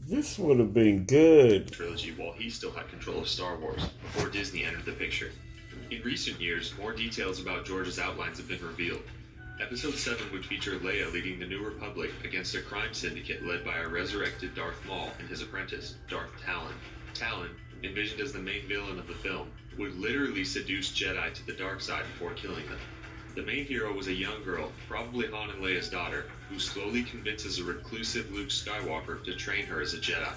This would have been good. Trilogy while he still had control of Star Wars before Disney entered the picture. In recent years, more details about George's outlines have been revealed. Episode 7 would feature Leia leading the New Republic against a crime syndicate led by a resurrected Darth Maul and his apprentice, Darth Talon. Talon, envisioned as the main villain of the film, would literally seduce Jedi to the dark side before killing them. The main hero was a young girl, probably Han and Leia's daughter, who slowly convinces a reclusive Luke Skywalker to train her as a Jedi.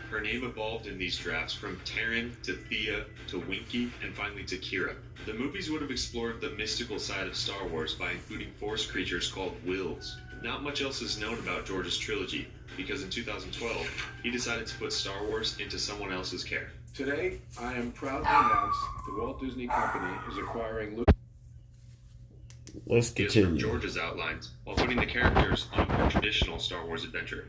Her name evolved in these drafts from Taryn to Thea to Winky and finally to Kira. The movies would have explored the mystical side of Star Wars by including force creatures called Wills. Not much else is known about George's trilogy, because in 2012, he decided to put Star Wars into someone else's care. Today, I am proud to announce the Walt Disney Company is acquiring Lucas. Let's Is from continue. George's outlines, while putting the characters on a more traditional Star Wars adventure.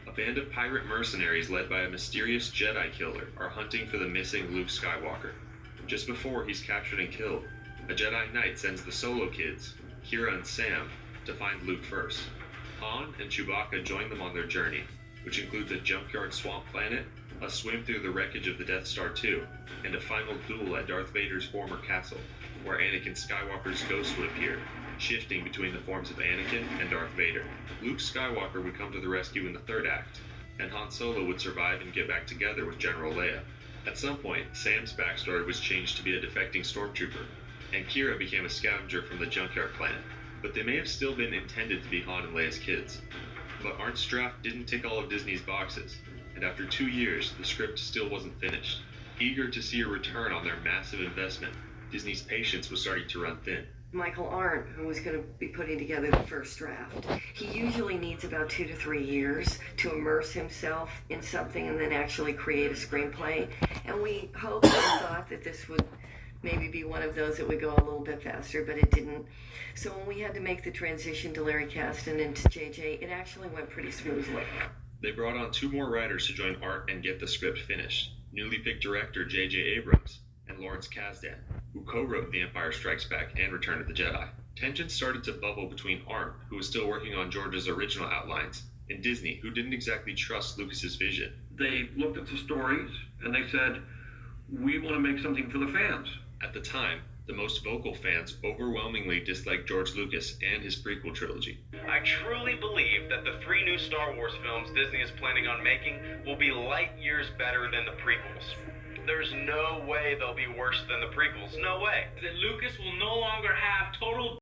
A band of pirate mercenaries led by a mysterious Jedi killer are hunting for the missing Luke Skywalker. Just before he's captured and killed, a Jedi Knight sends the Solo Kids, Kira and Sam, to find Luke first. Han and Chewbacca join them on their journey, which includes a junkyard swamp planet, a swim through the wreckage of the Death Star 2, and a final duel at Darth Vader's former castle, where Anakin Skywalker's ghost would appear, shifting between the forms of Anakin and Darth Vader. Luke Skywalker would come to the rescue in the third act, and Han Solo would survive and get back together with General Leia. At some point, Sam's backstory was changed to be a defecting stormtrooper, and Kira became a scavenger from the junkyard planet. But they may have still been intended to be Han and Leia's kids. But Arndt Straff didn't tick all of Disney's boxes, and after 2 years, the script still wasn't finished. Eager to see a return on their massive investment, Disney's patience was starting to run thin. Michael Arndt, who was going to be putting together the first draft. He usually needs about 2 to 3 years to immerse himself in something and then actually create a screenplay. And we hoped and thought that this would maybe be one of those that would go a little bit faster, but it didn't. So when we had to make the transition to Larry Kasdan and to JJ, it actually went pretty smoothly. They brought on 2 more writers to join Art and get the script finished. Newly picked director J.J. Abrams and Lawrence Kasdan, who co-wrote The Empire Strikes Back and Return of the Jedi. Tensions started to bubble between Art, who was still working on George's original outlines, and Disney, who didn't exactly trust Lucas's vision. They looked at the stories and they said, we want to make something for the fans. At the time, the most vocal fans overwhelmingly disliked George Lucas and his prequel trilogy. I truly believe that the 3 new Star Wars films Disney is planning on making will be light years better than the prequels. There's no way they'll be worse than the prequels. No way. That Lucas will no longer have total